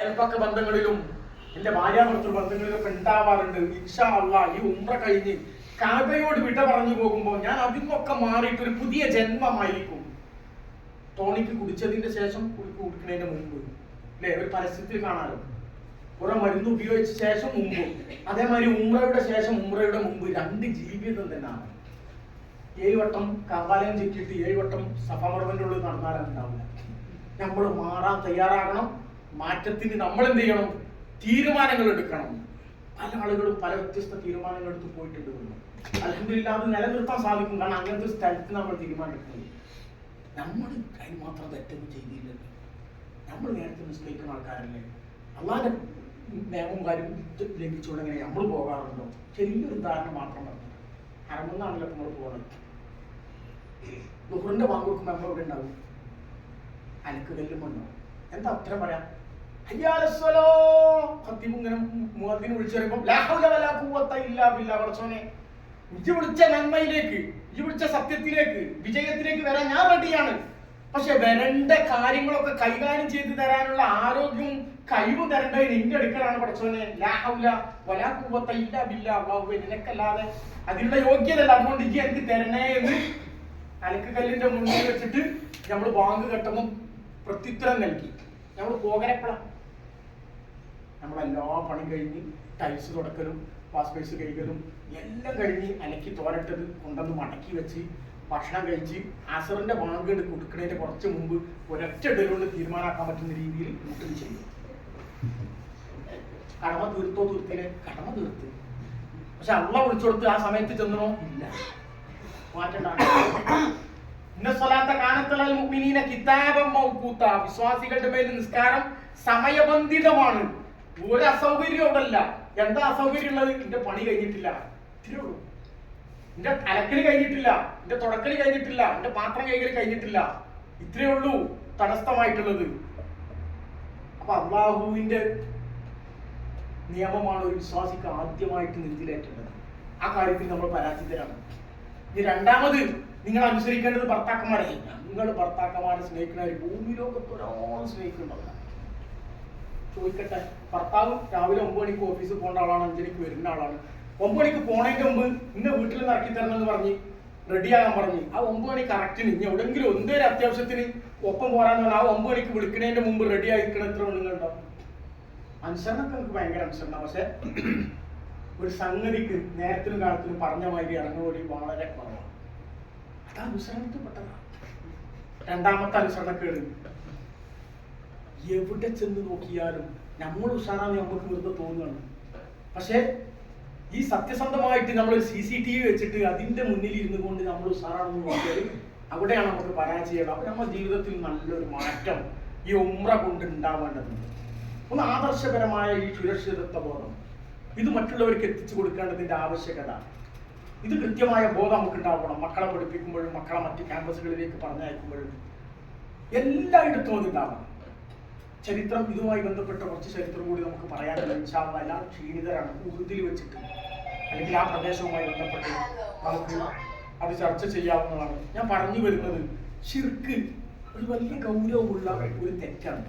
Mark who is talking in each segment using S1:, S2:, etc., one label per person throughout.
S1: അയൽപ്പക്ക ബന്ധങ്ങളിലും എന്റെ ഭാര്യാഭർത്തൃ ബന്ധങ്ങളിലൊക്കെ ഉണ്ടാവാറുണ്ട്. ഇൻഷാ അല്ലാഹ് ഈ ഉംറ കഴിഞ്ഞ് കഅബയോട് വിട പറഞ്ഞു പോകുമ്പോൾ ഞാൻ അതിന്നൊക്കെ മാറിയിട്ട് ഒരു പുതിയ ജന്മമായിരിക്കും. ടോണിക്ക് കുടിച്ചതിന്റെ ശേഷം കുടിക്കുന്നതിന് മുമ്പ് അല്ലെ, ഒരു പരസ്യത്തിൽ കാണാലോ, കുറെ മരുന്ന് ഉപയോഗിച്ച ശേഷം മുമ്പ്. അതേമാതിരി ഉംറയുടെ ശേഷം ഉംറയുടെ മുമ്പ് രണ്ട് ജീവിതം തന്നെയാണ്. 7 വട്ടം കഅബാലയം ചുറ്റിയിട്ട് 7 വട്ടം സഫാ മർവന്റെ ഉള്ളിൽ നടന്നാലുണ്ടാവില്ല. നമ്മൾ മാറാൻ തയ്യാറാകണം. മാറ്റത്തിന് നമ്മൾ എന്ത് ചെയ്യണം? തീരുമാനങ്ങൾ എടുക്കണം. പല ആളുകളും പല വ്യത്യസ്ത തീരുമാനങ്ങൾ എടുത്ത് പോയിട്ടുണ്ട്. അൽഹംദുലില്ലാഹ് അത് നിലനിർത്താൻ സാധിക്കും. കാരണം അങ്ങനത്തെ സ്ഥലത്ത് നമ്മൾ തീരുമാനിക്കുന്നത് നമ്മൾ അതിന് മാത്രം തെറ്റൊന്നും ചെയ്തില്ലല്ലോ. നമ്മൾ നേരത്തെ നിശ്ചയിക്കുന്ന ആൾക്കാരല്ലേ. അള്ളാന്റെ നിയമവും കാര്യം ലംഘിച്ചുകൊണ്ടെങ്ങനെ നമ്മൾ പോകാറുണ്ടോ? ചെറിയൊരു ഉദാഹരണം മാത്രം പറഞ്ഞു. ഹറമെന്നാണല്ലോ നമ്മൾ പോകുന്നത്. ദുഹറിന്റെ ബാങ്ക് കൊടുക്കുമ്പോൾ നമ്മൾ ഇവിടെ ഉണ്ടാവും, അലക്ക് കല്ലുമുണ്ടോ? എന്താ ഉത്തരം പറയാം? ഇങ്ങനെ മുഅദ്ദിൻ വിളിച്ചു പറയുമ്പോൾ ലാ ഹൗല വലാ ഖുവത ഇല്ലാ ബില്ലാഹ്, പടച്ചോനെ ഇജ്ജ് വിളിച്ച നന്മയിലേക്ക്, ഇജ്ജ് വിളിച്ച സത്യത്തിലേക്ക്, വിജയത്തിലേക്ക് വരാൻ ഞാൻ റെഡിയാണ്. പക്ഷെ വരേണ്ട കാര്യങ്ങളൊക്കെ കൈകാര്യം ചെയ്തു തരാനുള്ള ആരോഗ്യവും കഴിവും തരേണ്ടത് നിന്റെ അടുക്കലാണ് പടച്ചോനെ. ലാ ഹൗല വലാ ഖുവത ഇല്ലാ ബില്ലാഹ്, അല്ലാഹുവേ നിനക്കല്ലാതെ അതിനുള്ള യോഗ്യതല്ല, അതുകൊണ്ട് ഇജ്ജ് എനിക്ക് തരണേ എന്ന് അലക്ക് കല്ലിന്റെ മുന്നിൽ വെച്ചിട്ട് നമ്മൾ ബാങ്ക് കെട്ടുമ്പോൾ പ്രത്യുത്തരം നൽകി. നമ്മൾ പോകലെപ്പോഴാണ്? നമ്മളെല്ലാ പണി കഴിഞ്ഞ് ടൈൽസ് തുടക്കലും വാസ്പേസ് കഴിക്കലും എല്ലാം കഴിഞ്ഞ് അലക്കി തോരട്ടത് കൊണ്ടുവന്ന് മടക്കി വെച്ച് ഭക്ഷണം കഴിച്ച് അസറിന്റെ ബാങ്ക് കൊടുക്കുന്നതിന്റെ കുറച്ച് മുമ്പ് ഒരൊറ്റ ഇടലുകൊണ്ട് തീരുമാനമാക്കാൻ പറ്റുന്ന രീതിയിൽ കൂട്ടൽ ചെയ്യും. കടമ തീർത്തോ? തീർത്തില്ലേ? കടമ തീർത്ത്. പക്ഷെ അള്ളാഹ് വിളിച്ചു കൊടുത്ത് ആ സമയത്ത് ചെന്നോ? ഇല്ല. വിശ്വാസികളുടെ മേൽ നിസ്കാരം സമയബന്ധിതമാണ്. ഒരു അസൗകര്യം അവിടെ അല്ല. എന്താ അസൗകര്യം ഉള്ളത്? എന്റെ പണി കഴിഞ്ഞിട്ടില്ല, ഇത്രേ ഉള്ളൂ. എന്റെ അലക്കല് കഴിഞ്ഞിട്ടില്ല, എന്റെ തുടക്കല് കഴിഞ്ഞിട്ടില്ല, എന്റെ പാത്രം കൈകൾ കഴിഞ്ഞിട്ടില്ല, ഇത്രേ ഉള്ളൂ തടസ്സമായിട്ടുള്ളത്. അപ്പൊ അള്ളാഹുവിന്റെ നിയമമാണ് ഒരു വിശ്വാസിക്ക് ആദ്യമായിട്ട് നെഞ്ചിലേറ്റേണ്ടത്. ആ കാര്യത്തിൽ നമ്മൾ പരാജിതരാണ്. ഇനി രണ്ടാമത് നിങ്ങൾ അനുസരിക്കേണ്ടത് ഭർത്താക്കന്മാരെ. നിങ്ങൾ ഭർത്താക്കന്മാരെ സ്നേഹിക്കുന്നവർ ഭൂമി ലോകത്ത് ഒരാൾ സ്നേഹിക്കുന്നുണ്ടാവില്ല. ചോദിക്കട്ടെ, ഭർത്താവ് രാവിലെ 9 മണിക്ക് ഓഫീസിൽ പോകേണ്ട ആളാണ്, 5 മണിക്ക് വരുന്ന ആളാണ്. 9 മണിക്ക് പോണതിന്റെ മുമ്പ് ഇന്ന് വീട്ടിൽ നിന്ന് ഇറക്കി തരണമെന്ന് പറഞ്ഞ് റെഡിയാകാൻ പറഞ്ഞ് ആ 9 മണി കറക്റ്റിന് ഇനി എവിടെങ്കിലും എന്തൊരു അത്യാവശ്യത്തിന് ഒപ്പം പോരാന്ന് പറഞ്ഞാൽ ആ 9 മണിക്ക് വിളിക്കുന്നതിന്റെ മുമ്പ് റെഡി ആയിരിക്കണം. എത്ര നിങ്ങളുണ്ടാവും? അനുസരണമൊക്കെ നമുക്ക് ഭയങ്കര അനുസരണ. പക്ഷെ ഒരു സംഗതിക്ക് നേരത്തിനും കാലത്തിനും പറഞ്ഞ മാതിരി ഇറങ്ങുകൂടി വളരെ കുറവാണ്. അത് അനുസരണത്തിൽപ്പെട്ടതാണ്. രണ്ടാമത്തെ അനുസരണക്കേട്, എവിടെ ചെന്ന് നോക്കിയാലും നമ്മൾ ഉഷാറാന്ന് നമുക്ക് വെറുതെ തോന്നുകയാണ്. പക്ഷെ ഈ സത്യസന്ധമായിട്ട് നമ്മൾ CCTV വെച്ചിട്ട് അതിന്റെ മുന്നിൽ ഇരുന്നു കൊണ്ട് നമ്മൾ ഉഷാറാണെന്ന് നോക്കിയാൽ അവിടെയാണ് നമുക്ക് പരാജയം. അപ്പൊ നമ്മുടെ ജീവിതത്തിൽ നല്ലൊരു മാറ്റം ഈ ഉംറ കൊണ്ട് ഉണ്ടാവേണ്ടതുണ്ട്. ഒന്ന് ആദർശപരമായ ഈ സുരക്ഷിതത്വ ബോധം, ഇത് മറ്റുള്ളവർക്ക് എത്തിച്ചു കൊടുക്കേണ്ടതിന്റെ ആവശ്യകത, ഇത് കൃത്യമായ ബോധം നമുക്ക് ഉണ്ടാവണം. മക്കളെ പഠിപ്പിക്കുമ്പോഴും മക്കളെ മറ്റ് ക്യാമ്പസുകളിലേക്ക് പറഞ്ഞയക്കുമ്പോഴും എല്ലായിടത്തും അതുണ്ടാവണം. ചരിത്രം, ഇതുമായി ബന്ധപ്പെട്ട കുറച്ച് ചരിത്രം കൂടി നമുക്ക് പറയാനുള്ള എല്ലാം ക്ഷീണിതരാണ്. ഉറുദിൽ വെച്ചിട്ട് അല്ലെങ്കിൽ ആ പ്രദേശവുമായി ബന്ധപ്പെട്ട് നമുക്ക് അത് ചർച്ച ചെയ്യാവുന്നതാണ്. ഞാൻ പറഞ്ഞു വരുന്നത്, ശിർക്ക് ഒരു വലിയ ഗൗരവമുള്ള ഒരു തെറ്റാണ്.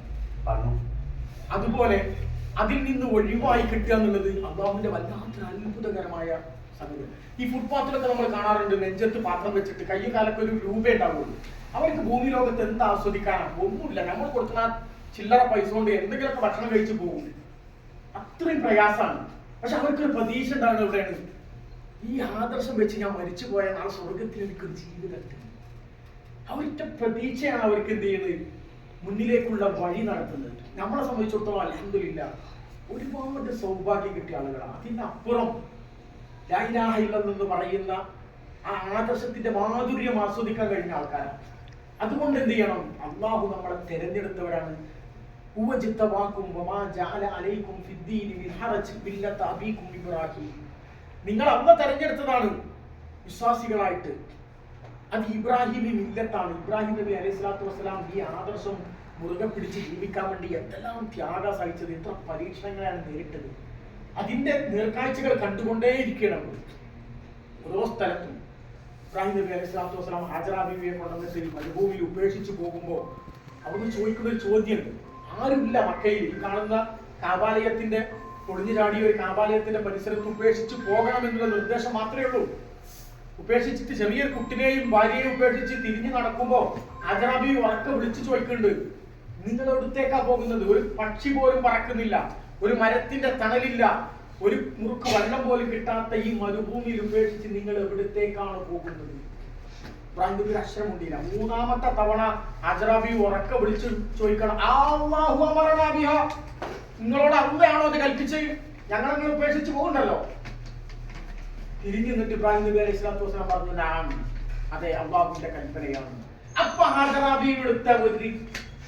S1: അതുപോലെ അതിൽ നിന്ന് ഒഴിവായി കിട്ടുക എന്നുള്ളത് അള്ളാഹുവിന്റെ വല്ലാത്തൊരു അത്ഭുതകരമായ സംഗതി. ഈ ഫുട്പാത്തിലൊക്കെ നമ്മൾ കാണാറുണ്ട്, നെഞ്ചത്ത് പാത്രം വെച്ചിട്ട് കയ്യും കാലൊക്കെ ഒരു രൂപ ഉണ്ടാവുള്ളൂ. അവർക്ക് ഭൂമി ലോകത്ത് എന്ത് ആസ്വദിക്കാനാണ്? ഒന്നുമില്ല. നമ്മൾ കൊടുക്കുന്ന ചില്ലറ പൈസ കൊണ്ട് എന്തെങ്കിലുമൊക്കെ ഭക്ഷണം കഴിച്ചു പോകും. അത്രയും പ്രയാസമാണ്. പക്ഷെ അവർക്കൊരു പ്രതീക്ഷ ഉണ്ടാകുന്നത് എവിടെയാണ്? ഈ ആദർശം വെച്ച് ഞാൻ മരിച്ചു പോയ നാളെ സ്വർഗത്തിൽ എനിക്കൊരു ജീവിതത്തിൽ അവരുടെ പ്രതീക്ഷയാണ് അവർക്ക് എന്ത് ചെയ്യുന്നത്? മുന്നിലേക്കുള്ള വഴി നടത്തുന്നത്. നമ്മളെ സംബന്ധിച്ചിടത്തോളം അൽഹംദുലില്ലാഹ് ഒരുപാട് സൗഭാഗ്യം കിട്ടിയ ആളുകളാണ്. അതിനപ്പുറം ലാ ഇലാഹ ഇല്ലല്ലാഹ് എന്ന് പറയുന്ന ആ ആദർശത്തിന്റെ മാധുര്യം ആസ്വദിക്കാൻ കഴിഞ്ഞ ആൾക്കാരാണ്. അതുകൊണ്ട് എന്ത് ചെയ്യണം? അള്ളാഹു നമ്മളെ തെരഞ്ഞെടുത്തവരാണ്. നിങ്ങൾ അള്ളാഹ് തെരഞ്ഞെടുത്തതാണ് വിശ്വാസികളായിട്ട്. അത് ഇബ്രാഹിമി മില്ലത്താണ്. ഇബ്രാഹിം നബി അലൈഹി സ്വലാത്തു വസ്സലാം ഈ ആദർശം മുറുകെ പിടിച്ച് ജീവിക്കാൻ വേണ്ടി എന്തെല്ലാം ത്യാഗം സഹിച്ചത്, എത്ര പരീക്ഷണങ്ങളാണ് നേരിട്ടത്. അതിന്റെ നേർക്കാഴ്ചകൾ കണ്ടുകൊണ്ടേയിരിക്കണം ഓരോ സ്ഥലത്തും. ഇബ്രാഹിം നബി അലൈഹി സ്വലാത്തു വസ്സലാം ഹാജറ ബീവിയെ കൊണ്ടുവന്നിട്ട് മരുഭൂമിയിൽ ഉപേക്ഷിച്ച് പോകുമ്പോൾ അവിടുന്ന് ചോദിക്കുന്ന ഒരു ചോദ്യമുണ്ട്, ആരുമില്ല മക്കയിൽ. ഈ കാണുന്ന കാബാലയത്തിന്റെ പൊളിഞ്ഞു ചാടിയ ഒരു കാബാലയത്തിന്റെ പരിസരത്ത് ഉപേക്ഷിച്ച് പോകണമെന്നുള്ള നിർദ്ദേശം മാത്രമേ ഉള്ളൂ. ഉപേക്ഷിച്ചിട്ട് ചെറിയൊരു കുട്ടിനെയും ഭാര്യയെയും ഉപേക്ഷിച്ച് തിരിഞ്ഞു നടക്കുമ്പോ അജറാബി ഉറക്കെ വിളിച്ചു ചോദിക്കുന്നുണ്ട്, നിങ്ങൾ എവിടത്തേക്കാ പോകുന്നത്? ഒരു പക്ഷി പോലും പറക്കുന്നില്ല, ഒരു മരത്തിന്റെ തണലില്ല, ഒരു മുറുക്ക് വെള്ളം പോലും കിട്ടാത്ത ഈ മരുഭൂമിയിൽ ഉപേക്ഷിച്ച് നിങ്ങൾ എവിടത്തേക്കാണ് പോകുന്നത്? ഇബ്രാഹിം നബി ഒരു അക്ഷരം ഉണ്ടില്ല. മൂന്നാമത്തെ തവണ അജറാബി ഉറക്കെ വിളിച്ചു ചോദിക്കണം, അല്ലാഹു അമറനാ ബിഹാ, നിങ്ങളോട് അള്ളയാണോ അത് കൽപ്പിച്ച്? ഞങ്ങളങ്ങനെ ഉപേക്ഷിച്ച് പോകുന്നുണ്ടല്ലോ. തിരിഞ്ഞു നിന്നിട്ട് ഇബ്രാഹിം നബി അലൈഹി സ്വലാത്തു വസ്സലാം പറഞ്ഞു, നാം, അതെ, അള്ളാഹുവിന്റെ കൽപ്പനയാണ്. അപ്പൊ അജറാബി എടുത്ത ഒരു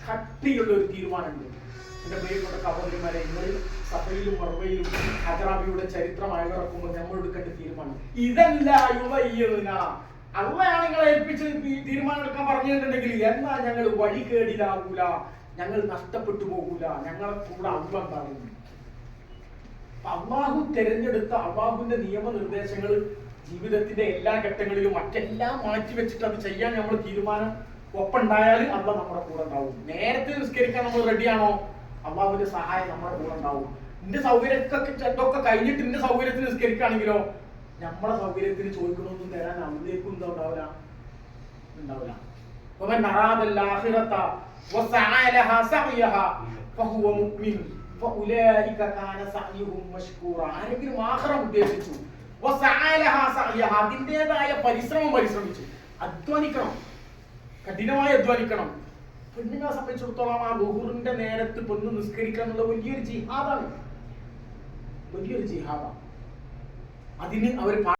S1: കട്ടിയുള്ള ഒരു തീരുമാനമുണ്ട്. എന്റെ പ്രിയപ്പെട്ട സഹോദരിമാരെ, നിങ്ങൾ സഫയിലും മർവയിലും അജറാബിയുടെ ചരിത്രം അയവിറക്കുമ്പോൾ നമ്മൾ എടുക്കേണ്ട തീരുമാനം ഇതല്ല. അള്ളയാണ് നിങ്ങളെ ഏൽപ്പിച്ച് തീരുമാനം എടുക്കാൻ പറഞ്ഞിട്ടുണ്ടെങ്കിൽ എന്നാ ഞങ്ങൾ വഴി കേടിലാവൂല, ഞങ്ങൾ നഷ്ടപ്പെട്ടു പോകൂല, ഞങ്ങളെ കൂടെ അള്ളണ്ടാകും. അള്ളാഹു തെരഞ്ഞെടുത്ത അള്ളാഹുവിന്റെ നിയമനിർദ്ദേശങ്ങൾ ജീവിതത്തിന്റെ എല്ലാ ഘട്ടങ്ങളിലും മറ്റെല്ലാം മാറ്റി വെച്ചിട്ട് അത് ചെയ്യാൻ നമ്മൾ തീരുമാനം ഒപ്പുണ്ടായാലും അള്ളാഹ് നമ്മുടെ കൂടെ ഉണ്ടാവും. നേരത്തെ നിസ്കരിക്കാൻ നമ്മൾ റെഡിയാണോ, അള്ളാഹുവിന്റെ സഹായം നമ്മുടെ കൂടെ ഉണ്ടാവും. എന്റെ സൗകര്യമൊക്കെ കഴിഞ്ഞിട്ട് എന്റെ സൗകര്യത്തിന് നിസ്കരിക്കുകയാണെങ്കിലോ നമ്മളെ സൗകര്യത്തിന് ചോദിക്കണമെന്നും തരാൻ അവിടേക്കും ഉണ്ടാവില്ല. ആരെങ്കിലും ആഖിറ ഉദ്ദേശിച്ചു, അതിൻ്റെതായ പരിശ്രമിച്ചു, അധ്വാനിക്കണം, കഠിനമായി അധ്വാനിക്കണം. പെണ്ണുങ്ങളെ സംബന്ധിച്ചിടത്തോളം ആ ളുഹറിന്റെ നേരത്ത് പെണ്ണ് നിസ്കരിക്കുക എന്നുള്ള വലിയൊരു ജിഹാദാണ്. അതിന് അവർ